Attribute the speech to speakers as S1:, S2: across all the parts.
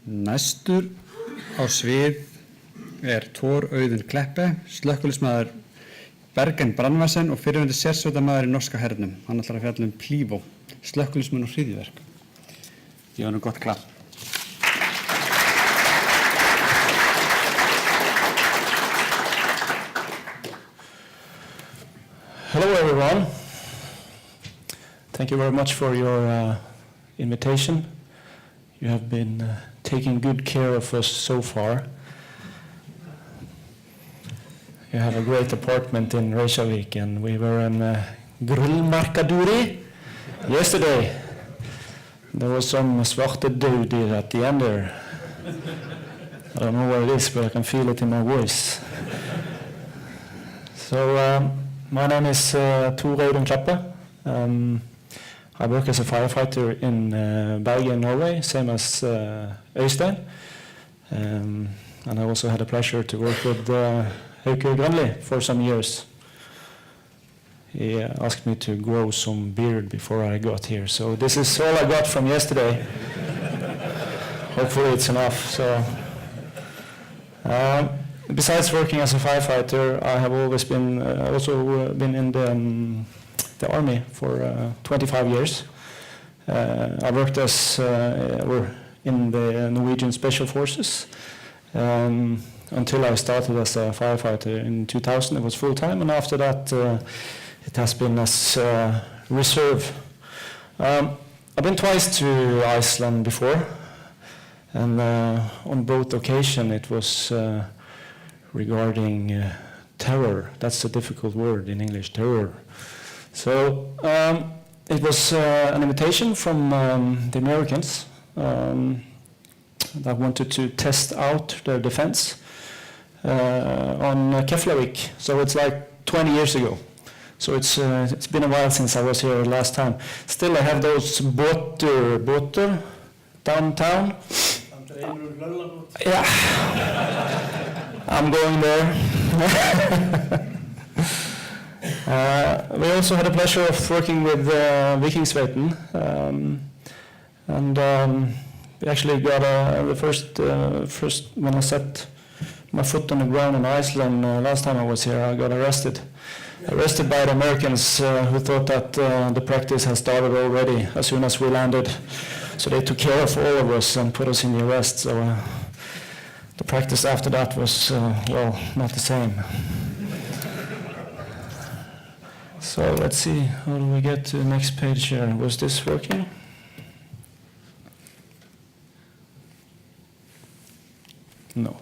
S1: Næstur á svið Tor Audun Kleppe, slökkviliðsmaður Bergen brandvarsen og fyrrverandi sérsveitarmaður í norska hernum. Hann ætlar að fjalla PLIVO, slökkviliðsmenn og hryðjuverk. Ég var nú gott klapp.
S2: Hello everyone. Thank you very much for your invitation. You have been taking good care of us so far. You have a great apartment in Reykjavik, and we were in Grillmarkaduri yesterday. There was some svartedød at the end there. I don't know what it is, but I can feel it in my voice. So my name is Tor Audun Kleppe. I work as a firefighter in Bergen, Norway, same as Øystein. And I also had the pleasure to work with Hauke Grønli for some years. He asked me to grow some beard before I got here, so this is all I got from yesterday. Hopefully it's enough. So, besides working as a firefighter, I have always been also been in the army for 25 years. I worked as in the Norwegian Special Forces until I started as a firefighter in 2000. It was full-time, and after that it has been as reserve. I've been twice to Iceland before, and on both occasions it was regarding terror. That's a difficult word in English, terror. So it was an invitation from the Americans that wanted to test out their defense on Keflavik. So it's like 20 years ago. So it's been a while since I was here last time. Still, I have those båter downtown. Yeah, I'm going there. We also had the pleasure of working with Vikingsveiten, and we actually got the first when I set my foot on the ground in Iceland last time I was here, I got arrested by the Americans who thought that the practice had started already as soon as we landed. So they took care of all of us and put us in the arrest. So the practice after that was well, not the same. So let's see, how do we get to the next page here? Was this working? No.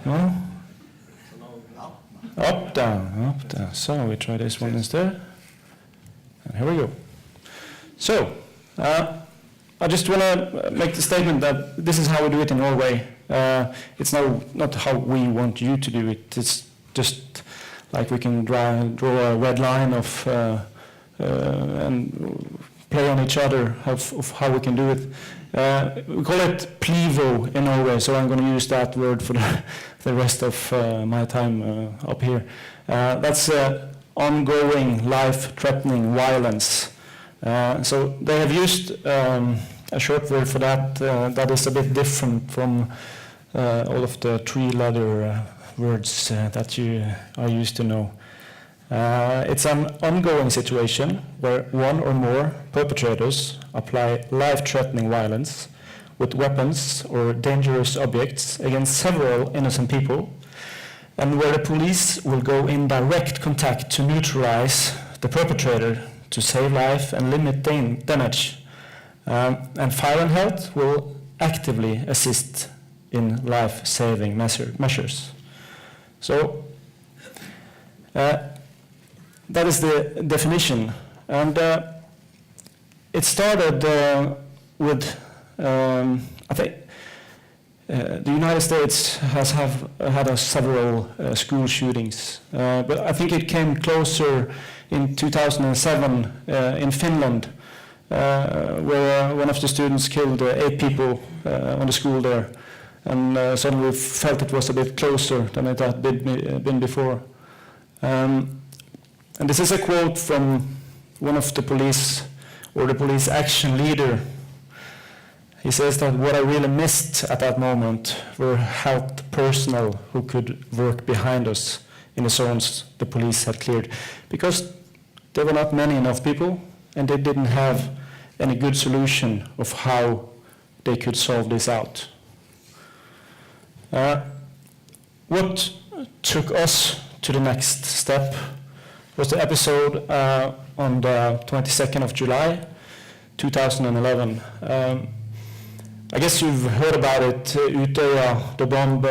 S2: No? Up, down, up, down. So we try this one instead. And here we go. So, I just want to make the statement that this is how we do it in Norway. It's not how we want you to do it. It's just like we can draw a red line of and play on each other of how we can do it. We call it PLIVO in Norway, so I'm going to use that word for the rest of my time up here. That's ongoing, life-threatening violence. So they have used a short word for that that is a bit different from all of the three-letter words that you are used to know. It's an ongoing situation where one or more perpetrators apply life-threatening violence with weapons or dangerous objects against several innocent people, and where the police will go in direct contact to neutralize the perpetrator to save life and limit damage. And Fire and Health will actively assist in life-saving measures. So that is the definition, and it started with I think the United States has had several school shootings, but I think it came closer in 2007 in Finland, where one of the students killed 8 people on the school there, and suddenly we felt it was a bit closer than it had been before. And this is a quote from one of the police or the police action leader. He says that what I really missed at that moment were health personnel who could work behind us in the zones the police had cleared, because there were not many enough people and they didn't have any good solution of how they could solve this out. What took us to the next step was the episode on the 22nd of July 2011. I guess you've heard about it, Utøya, the bomb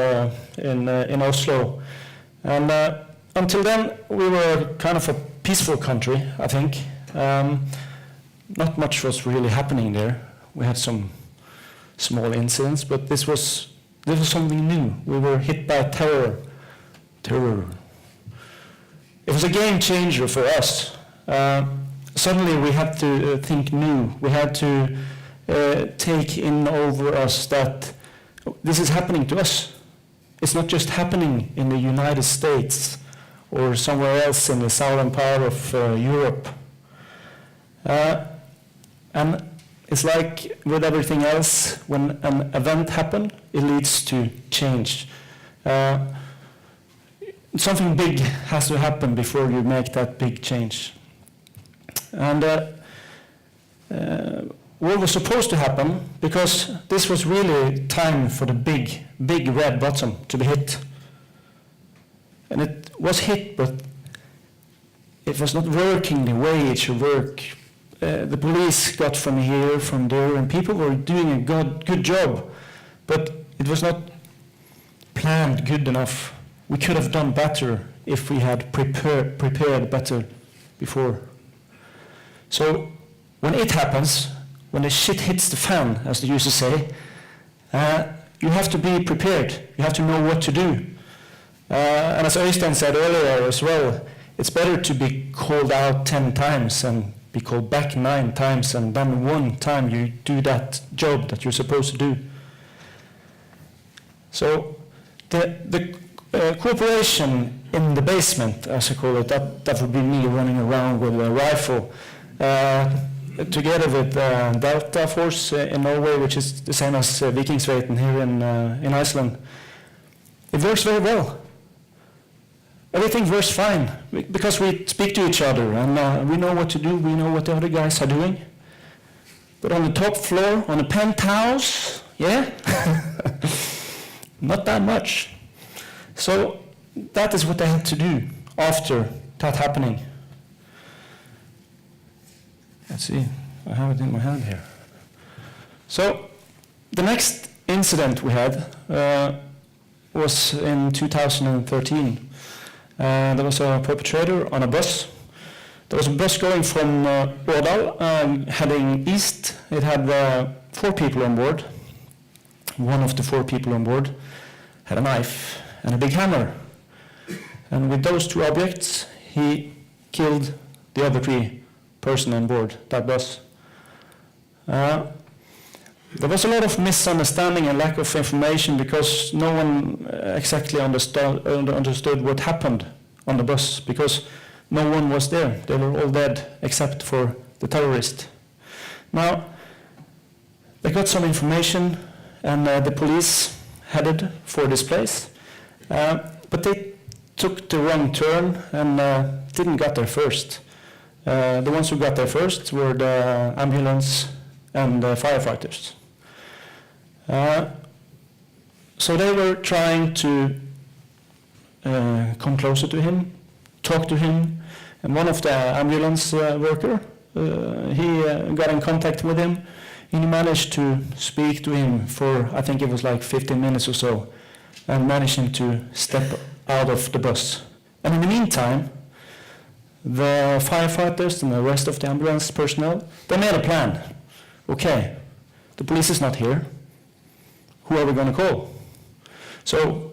S2: in Oslo. And until then, we were kind of a peaceful country, I think. Not much was really happening there. We had some small incidents, but this was something new. We were hit by terror. It was a game changer for us. Suddenly we had to think new. We had to take in over us that this is happening to us. It's not just happening in the United States or somewhere else in the southern part of Europe. And it's like with everything else, when an event happens, it leads to change. Something big has to happen before you make that big change. And what was supposed to happen, because this was really time for the big red button to be hit. And it was hit, but it was not working the way it should work. The police got from here, from there, and people were doing a good job, but it was not planned good enough. We could have done better if we had prepared better before. So when it happens, when the shit hits the fan, as they used to say, you have to be prepared. You have to know what to do. And as Øystein said earlier as well, it's better to be called out 10 times and be called back 9 times, and then one time you do that job that you're supposed to do. So the cooperation in the basement, as I call it, that would be me running around with a rifle, together with Delta Force in Norway, which is the same as Vikingsveiten here in Iceland. It works very well. Everything works fine, because we speak to each other, and we know what to do, we know what the other guys are doing. But on the top floor, on the penthouse, yeah, not that much. So that is what they had to do after that happening. Let's see, I have it in my hand here. So the next incident we had was in 2013. There was a perpetrator on a bus. There was a bus going from Årdal, heading east. It had 4 people on board. One of the 4 people on board had a knife and a big hammer. And with those 2 objects, he killed the other 3 persons on board that bus. There was a lot of misunderstanding and lack of information, because no one exactly understood what happened on the bus, because no one was there. They were all dead except for the terrorist. Now, they got some information, and the police headed for this place, but they took the wrong turn and didn't get there first. The ones who got there first were the ambulance and the firefighters. So they were trying to come closer to him, talk to him, and one of the ambulance worker, he got in contact with him, and he managed to speak to him for, I think it was like 15 minutes or so, and managed him to step out of the bus. And in the meantime, the firefighters and the rest of the ambulance personnel, they made a plan. Okay, the police is not here. Who are we going to call? So,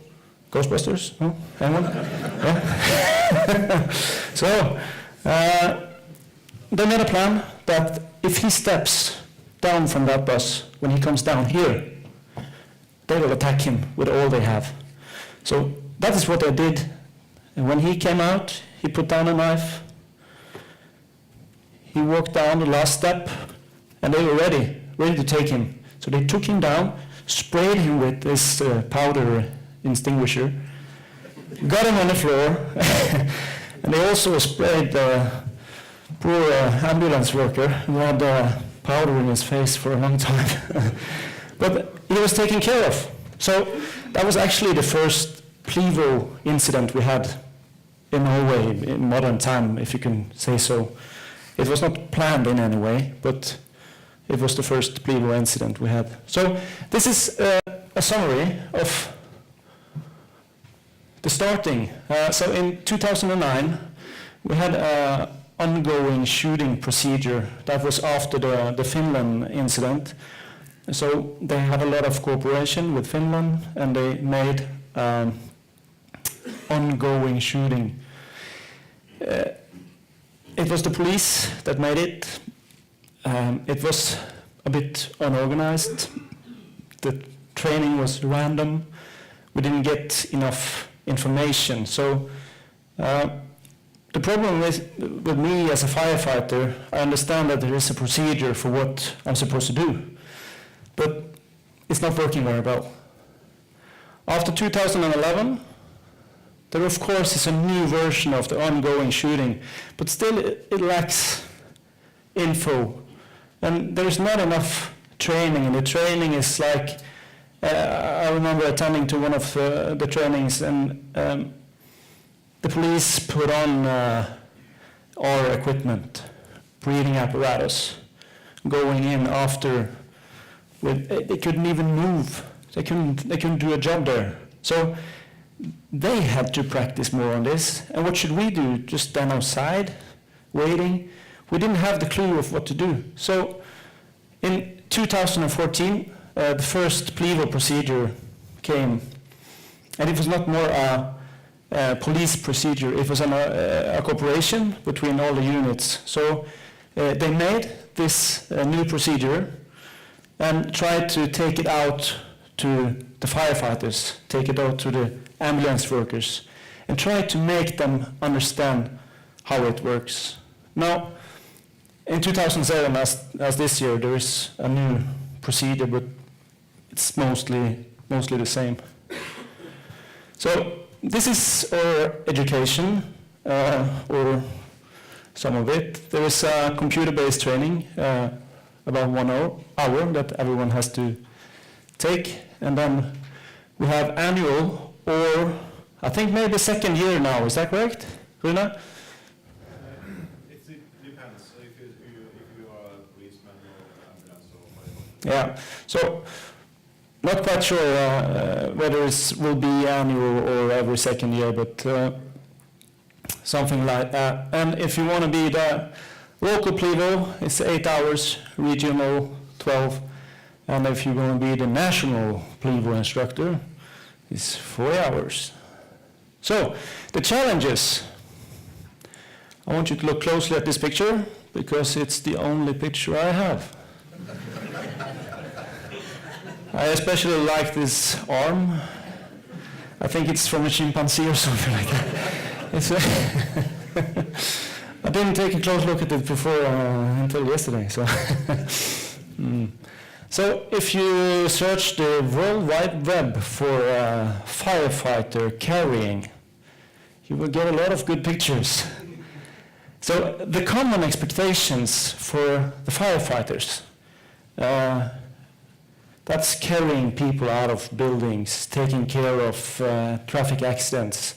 S2: Ghostbusters? No? Anyone? Yeah? So, they made a plan that if he steps down from that bus, when he comes down here, they will attack him with all they have. So, that is what they did. And when he came out, he put down a knife, he walked down the last step, and they were ready to take him. So they took him down, sprayed him with this powder extinguisher, got him on the floor, and they also sprayed the poor ambulance worker who had powder in his face for a long time. But he was taken care of. So that was actually the first PLIVO incident we had in Norway in modern time, if you can say so. It was not planned in any way, but it was the first PLIVO incident we had. So this is a summary of the starting. So in 2009, we had an ongoing shooting procedure. That was after the Finland incident. So they had a lot of cooperation with Finland, and they made ongoing shooting. It was the police that made it. It was a bit unorganized. The training was random. We didn't get enough information. So the problem with me as a firefighter, I understand that there is a procedure for what I'm supposed to do, but it's not working very well. After 2011, there of course is a new version of the ongoing shooting, but still it lacks info, and there's not enough training, and the training is like, I remember attending to one of the trainings, and the police put on our equipment, breathing apparatus, going in after, they couldn't even move, they couldn't do a job there. So they had to practice more on this, and what should we do? Just stand outside, waiting? We didn't have the clue of what to do. So in 2014, the first PLIVO procedure came, and it was not more a police procedure, it was a cooperation between all the units. So they made this new procedure and tried to take it out to the firefighters, take it out to the ambulance workers, and try to make them understand how it works. Now, in 2007, as this year, there is a new procedure, but it's mostly the same. So this is our education, or some of it. There is a computer-based training, about 1 hour that everyone has to take, and then we have annual, or I think maybe second year now. Is that correct, Runa?
S3: It depends if you are a policeman or ambulance or firefighter.
S2: Yeah. So not quite sure whether it will be annual or every second year, but something like that. And if you want to be the local PLIVO, it's 8 hours, regional 12, and if you want to be the national PLIVO instructor, it's 4 hours. So the challenges. I want you to look closely at this picture because it's the only picture I have. I especially like this arm. I think it's from a chimpanzee or something like that. I didn't take a close look at it before until yesterday. So, So if you search the World Wide Web for firefighter carrying, you will get a lot of good pictures. So the common expectations for the firefighters, that's carrying people out of buildings, taking care of traffic accidents.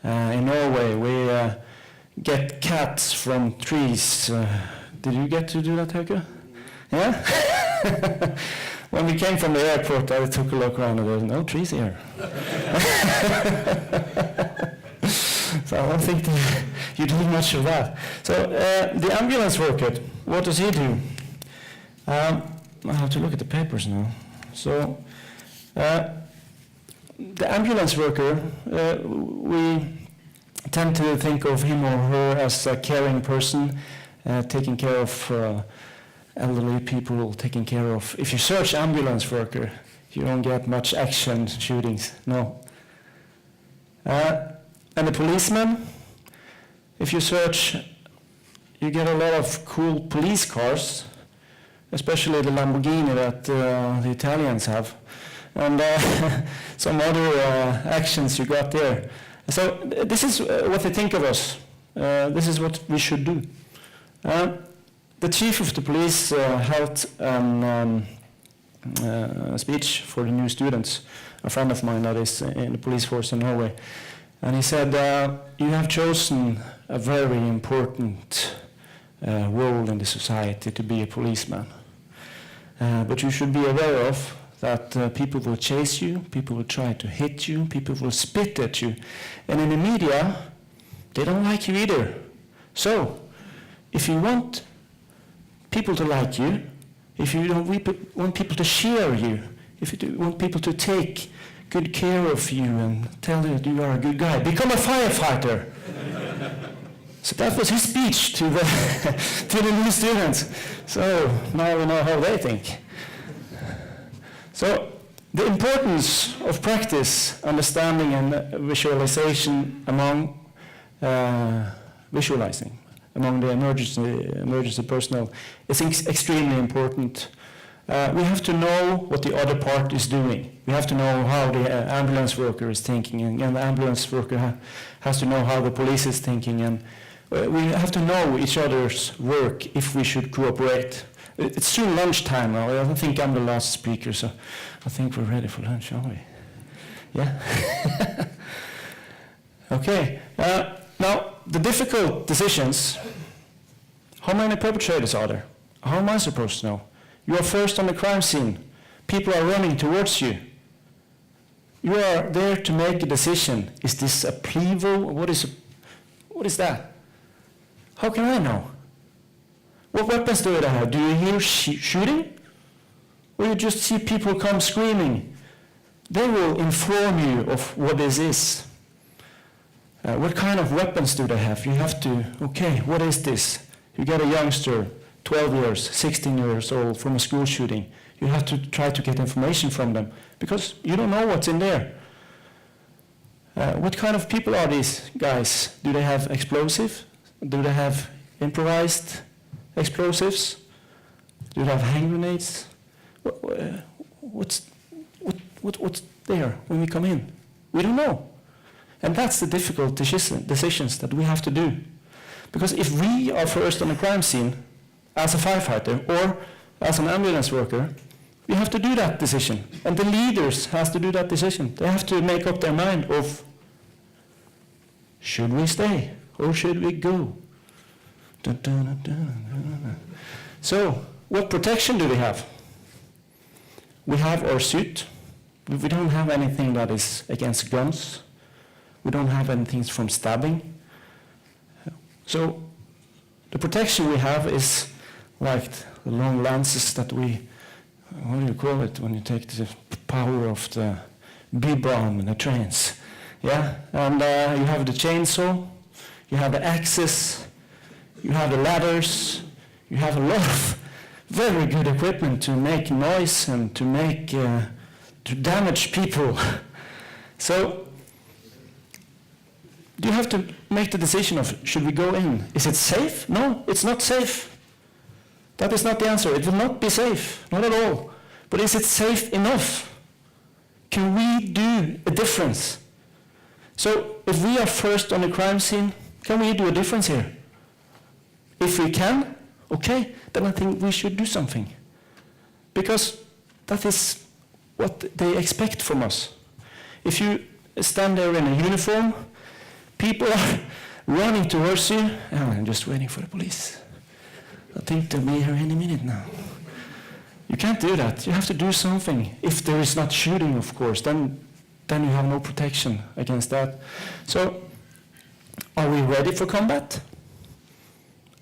S2: In Norway, we get cats from trees. Did you get to do that, Helge? Yeah? When we came from the airport, I took a look around and there were no trees here. So I don't think you do much of that. So the ambulance worker, what does he do? I have to look at the papers now. So the ambulance worker, we tend to think of him or her as a caring person, taking care of elderly people, taking care of. If you search ambulance worker, you don't get much action shootings. No. And the policeman, if you search, you get a lot of cool police cars, especially the Lamborghini that the Italians have, and some other actions you got there. So this is what they think of us. This is what we should do. The chief of the police held a speech for the new students, a friend of mine that is in the police force in Norway. And he said, you have chosen a very important role in the society to be a policeman. But you should be aware of that people will chase you, people will try to hit you, people will spit at you. And in the media, they don't like you either. So, if you want people to like you, if you don't want people to share you, if you want people to take good care of you and tell you that you are a good guy, become a firefighter. So that was his speech to the new students. So now we know how they think. So the importance of practice, understanding and visualization among visualizing among the emergency personnel is extremely important. We have to know what the other part is doing. We have to know how the ambulance worker is thinking, and the ambulance worker has to know how the police is thinking, and we have to know each other's work if we should cooperate. It's soon lunchtime now. I don't think I'm the last speaker, so I think we're ready for lunch, aren't we? Yeah? Okay. Now, the difficult decisions. How many perpetrators are there? How am I supposed to know? You are first on the crime scene. People are running towards you. You are there to make a decision. Is this a PLIVO? What is that? How can I know? What weapons do they have? Do you hear shooting? Or you just see people come screaming? They will inform you of what this is. What kind of weapons do they have? You have to, okay, what is this? You get a youngster, 12 years, 16 years old, from a school shooting. You have to try to get information from them because you don't know what's in there. What kind of people are these guys? Do they have explosive? Do they have improvised explosives? Do they have hand grenades? What's there when we come in? We don't know. And that's the difficult decisions that we have to do. Because if we are first on the crime scene, as a firefighter or as an ambulance worker, we have to do that decision. And the leaders have to do that decision. They have to make up their mind of, should we stay or should we go? Dun, dun, dun, dun, dun, dun. So, what protection do we have? We have our suit. We don't have anything that is against guns. We don't have anything from stabbing. So the protection we have is like the long lances that we, what do you call it, when you take the power of the B-bomb in the trains. Yeah, and you have the chainsaw, you have the axes, you have the ladders, you have a lot of very good equipment to make noise and to make, to damage people. So, you have to make the decision of, should we go in? Is it safe? No, it's not safe. That is not the answer. It will not be safe, not at all. But is it safe enough? Can we do a difference? So, if we are first on the crime scene, can we do a difference here? If we can, okay, then I think we should do something. Because that is what they expect from us. If you stand there in a uniform, people are running towards you. Oh, I'm just waiting for the police. I think they'll be here any minute now. You can't do that. You have to do something. If there is not shooting, of course, then you have no protection against that. So, are we ready for combat?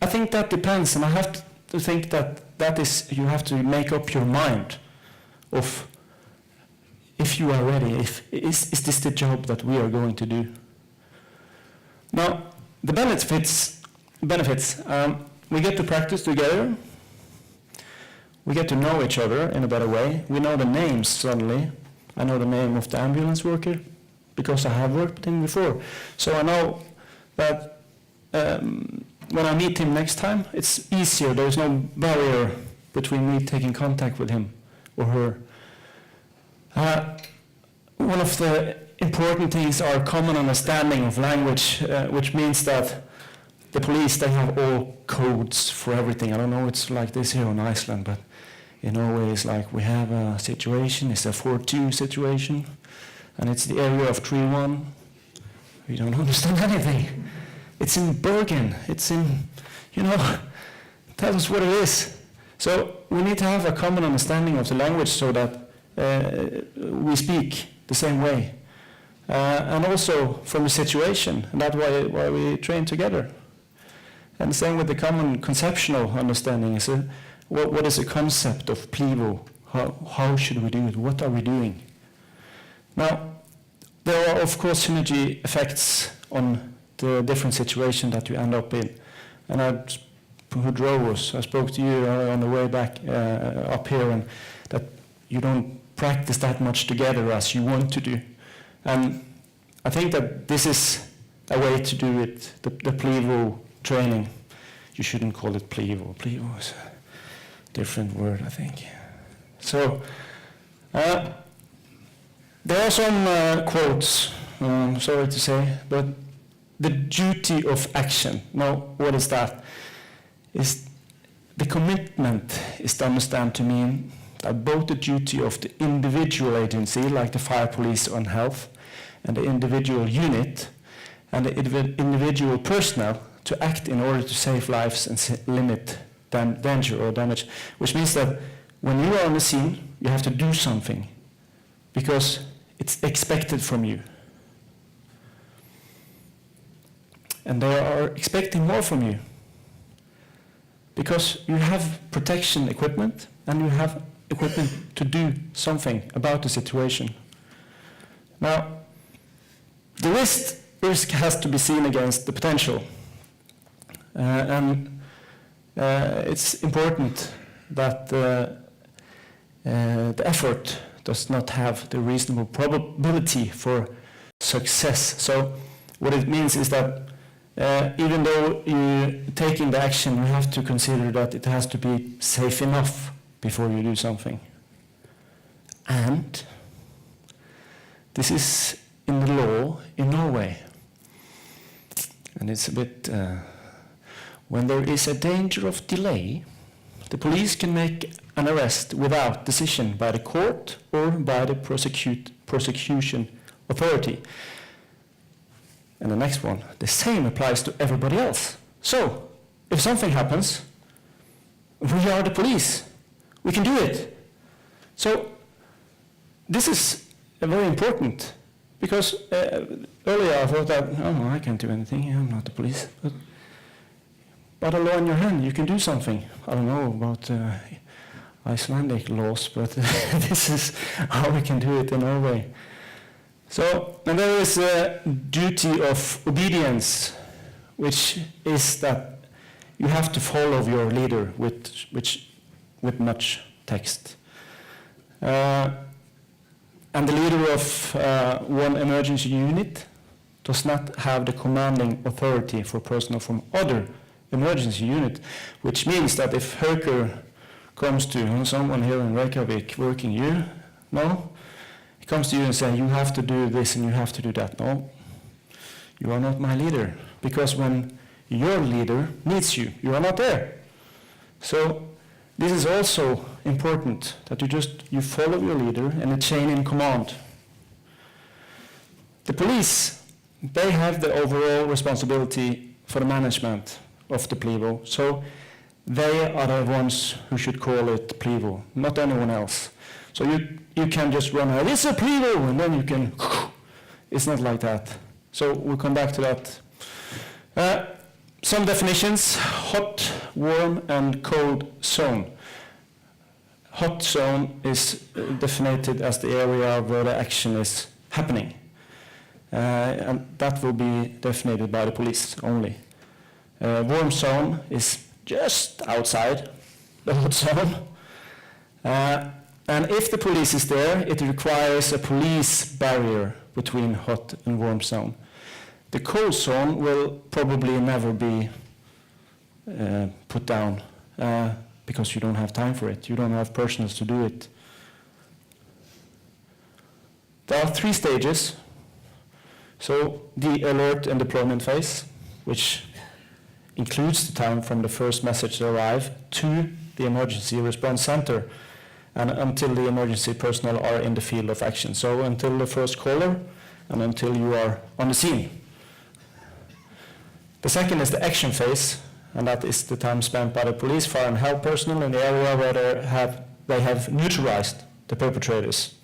S2: I think that depends, and I have to think that is, you have to make up your mind of if you are ready, is this the job that we are going to do? Now, the benefits, we get to practice together, we get to know each other in a better way, we know the names suddenly. I know the name of the ambulance worker because I have worked with him before. So I know that when I meet him next time, it's easier. There's no barrier between me taking contact with him or her. One of the important things are common understanding of language, which means that the police, they have all codes for everything. I don't know, it's like this here on Iceland, but in Norway it's like we have a situation, it's a 4-2 situation, and it's the area of 3-1. We don't understand anything. It's in Bergen, it's in, tell us what it is. So we need to have a common understanding of the language so that we speak the same way. And also from the situation, and that's why we train together. And the same with the common conceptual understanding. Is what is the concept of PLIVO? How should we do it? What are we doing? Now, there are of course synergy effects on the different situation that you end up in. And who drove us, I spoke to you on the way back up here, and that you don't practice that much together as you want to do. And I think that this is a way to do it, the PLIVO training. You shouldn't call it PLIVO. PLIVO is a different word, I think. So, there are some quotes, sorry to say, but the duty of action. Now, what is that? Is the commitment is to understand to mean that both the duty of the individual agency, like the fire, police, and health, and the individual unit, and the individual personnel to act in order to save lives and limit danger or damage, which means that when you are on the scene, you have to do something because it's expected from you. And they are expecting more from you because you have protection equipment and you have equipment to do something about the situation. Now, the risk has to be seen against the potential. And it's important that the effort does not have the reasonable probability for success. So what it means is that even though you're taking the action, you have to consider that it has to be safe enough before you do something. And this is in the law in Norway. And it's a bit, when there is a danger of delay, the police can make an arrest without decision by the court or by the prosecution authority. And the next one, the same applies to everybody else. So, if something happens, we are the police. We can do it. So, this is very important because earlier I thought that, oh, I can't do anything, I'm not the police. But by the law in your hand, you can do something. I don't know about Icelandic laws, but this is how we can do it in Norway. So, and there is a duty of obedience, which is that you have to follow your leader with much text. And the leader of one emergency unit does not have the commanding authority for personnel from other emergency unit, which means that if Hauker comes to someone here in Reykjavik working here, no, he comes to you and says, you have to do this and you have to do that. No, you are not my leader, because when your leader needs you, you are not there. So this is also important, that you follow your leader and the chain in command. The police, they have the overall responsibility for the management of the PLIVO, so they are the ones who should call it PLIVO, not anyone else. So you can just run out, it's a PLIVO, and then you can, it's not like that. So we'll come back to that. Some definitions: hot, warm, and cold zone. Hot zone is defined as the area where the action is happening. And that will be defined by the police only. Warm zone is just outside the hot zone. And if the police is there, it requires a police barrier between hot and warm zone. The cold zone will probably never be put down because you don't have time for it. You don't have personnel to do it. There are 3 stages. So the alert and deployment phase, which includes the time from the first message to arrive to the emergency response center and until the emergency personnel are in the field of action. So until the first caller and until you are on the scene. The second is the action phase, and that is the time spent by the police, fire and help personnel in the area where they have neutralized the perpetrators,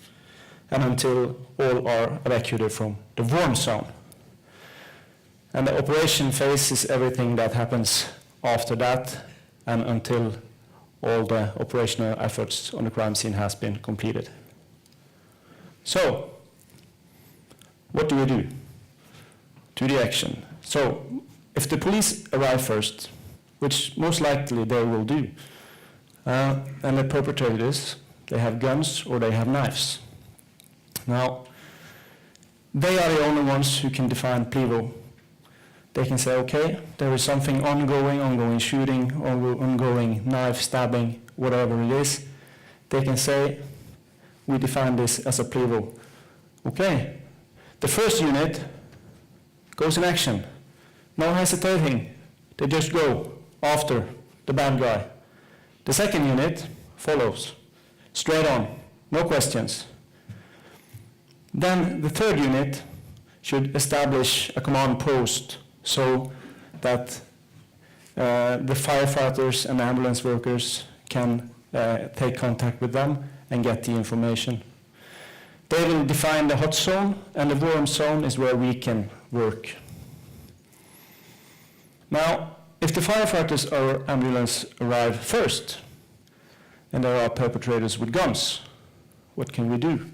S2: and until all are evacuated from the warm zone. And the operation phase is everything that happens after that and until all the operational efforts on the crime scene has been completed. So, what do we do? To the action. So, if the police arrive first, which most likely they will do, and the perpetrators, they have guns or they have knives. Now, they are the only ones who can define PLIVO. They can say, okay, there is something ongoing shooting, ongoing knife stabbing, whatever it is. They can say, we define this as a PLIVO. Okay, the first unit goes in action. No hesitating, they just go after the bad guy. The second unit follows, straight on, no questions. Then the third unit should establish a command post so that the firefighters and ambulance workers can take contact with them and get the information. They will define the hot zone, and the warm zone is where we can work. Now, if the firefighters or ambulance arrive first, and there are perpetrators with guns, what can we do?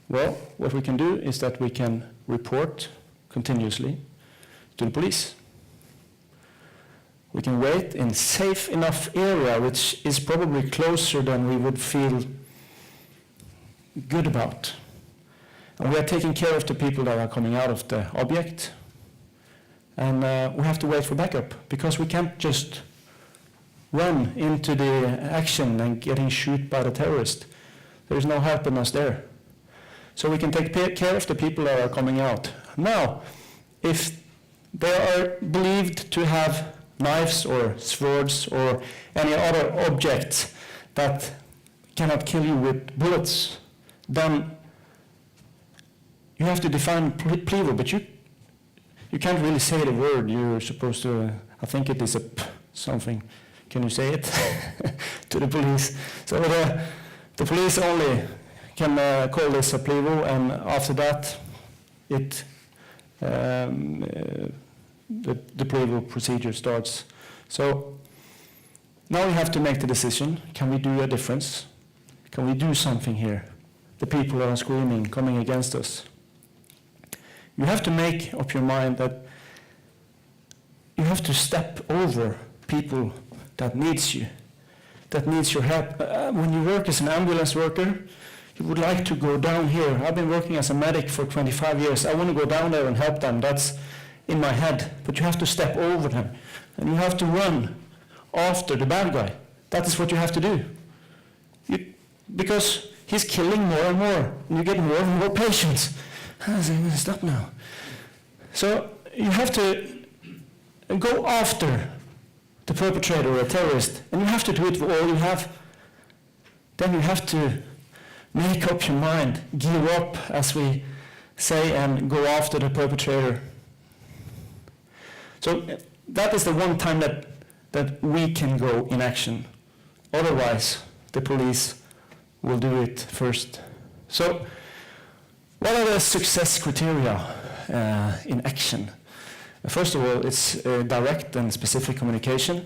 S2: Well, what we can do is that we can report continuously to the police. We can wait in safe enough area, which is probably closer than we would feel good about. And we are taking care of the people that are coming out of the object. And we have to wait for backup, because we can't just run into the action and getting shot by the terrorist. There is no helping us there. So we can take care of the people that are coming out. Now, if they are believed to have knives or swords or any other objects that cannot kill you with bullets, then you have to define PLIVO, but you can't really say the word. You're supposed to, I think it is something. Can you say it to the police? So the police only can call this a PLIVO, and after that, the PLIVO procedure starts. So now we have to make the decision. Can we do a difference? Can we do something here? The people are screaming, coming against us. You have to make up your mind that you have to step over people that needs you, that needs your help. When you work as an ambulance worker, you would like to go down here. I've been working as a medic for 25 years. I want to go down there and help them. That's in my head. But you have to step over them. And you have to run after the bad guy. That is what you have to do. Because he's killing more and more. And you get more and more patients. I'm going to stop now. So you have to go after the perpetrator or a terrorist. And you have to do it with all you have. Then you have to make up your mind, gear up, as we say, and go after the perpetrator. So that is the one time that we can go in action. Otherwise, the police will do it first. So what are the success criteria in action? First of all, it's direct and specific communication,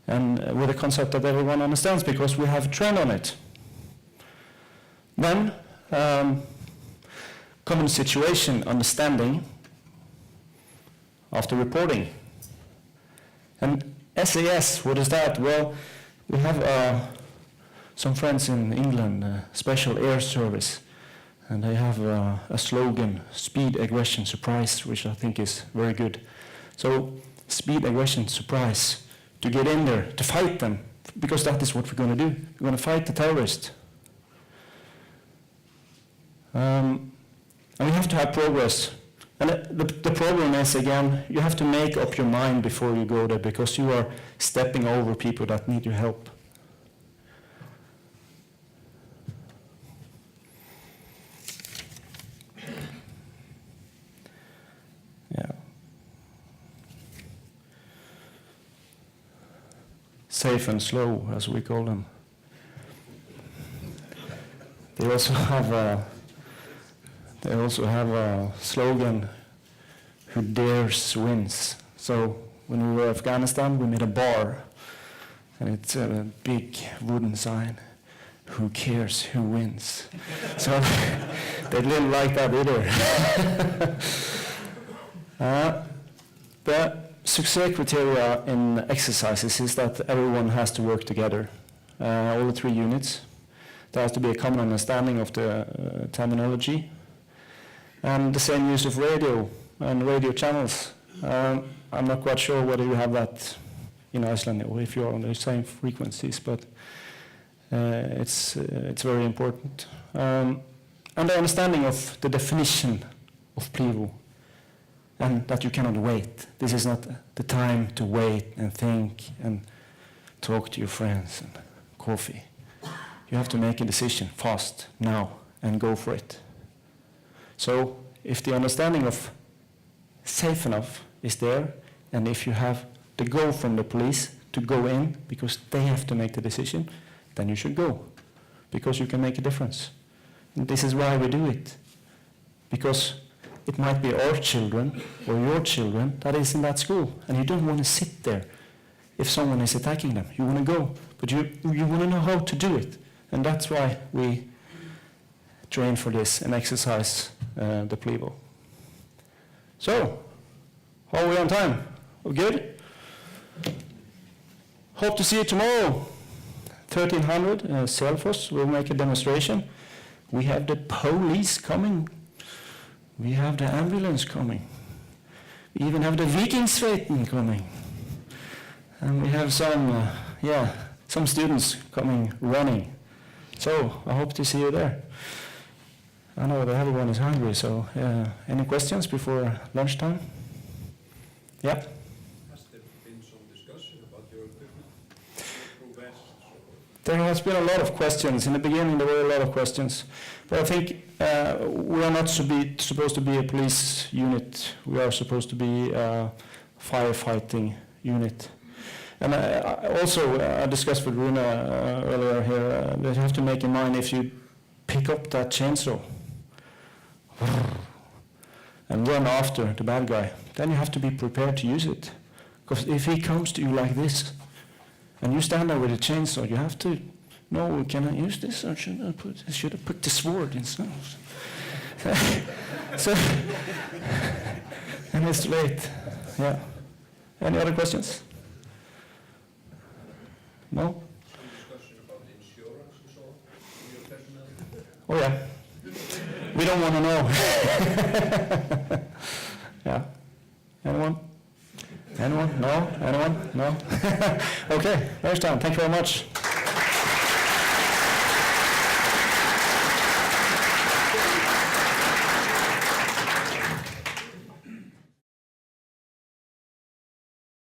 S2: and with a concept that everyone understands because we have trained on it. Then, common situation understanding after reporting. And SAS, what is that? Well, we have some friends in England, Special Air Service, and they have a slogan, speed, aggression, surprise, which I think is very good. So, speed, aggression, surprise, to get in there, to fight them, because that is what we're going to do. We're going to fight the terrorists. And we have to have progress. And the problem is, again, you have to make up your mind before you go there, because you are stepping over people that need your help. Yeah. Safe and slow, as we call them. They also have a slogan, "Who dares wins." So when we were in Afghanistan, we made a bar, and it's a big wooden sign, "Who cares who wins?" So they didn't like that either. The success criteria in exercises is that everyone has to work together, all the 3 units. There has to be a common understanding of the terminology, and the same use of radio and radio channels. I'm not quite sure whether you have that in Iceland or if you're on the same frequencies, but it's very important. And the understanding of the definition of PLIVO, and that you cannot wait. This is not the time to wait and think and talk to your friends and coffee. You have to make a decision fast, now, and go for it. So if the understanding of safe enough is there, and if you have the go from the police to go in, because they have to make the decision, then you should go, because you can make a difference. And this is why we do it. Because it might be our children or your children that is in that school, and you don't want to sit there if someone is attacking them. You want to go, but you want to know how to do it. And that's why we train for this and exercise the PLIVO. So, how are we on time? We're good? Hope to see you tomorrow. 1300, Selfoss will make a demonstration. We have the police coming. We have the ambulance coming. We even have the Vikingsveiten coming. And we have some students coming running. So, I hope to see you there. I know that everyone is hungry, so any questions before lunchtime? Yeah?
S3: Has there been some discussion about your equipment?
S2: There has been a lot of questions. In the beginning, there were a lot of questions. But I think we are not supposed to be a police unit. We are supposed to be a firefighting unit. And I discussed with Rune earlier here that you have to make in mind, if you pick up that chainsaw and run after the bad guy, then you have to be prepared to use it. Because if he comes to you like this, and you stand there with a chainsaw, you have to know, can I use this, or should I put the sword instead? So, and it's late. Yeah. Any other questions? No?
S3: Some discussion about insurance and so on for your personnel?
S2: Oh yeah. We don't want to know. Yeah. Anyone? Anyone? No? Anyone? No? Okay. There's time. Thank you very much.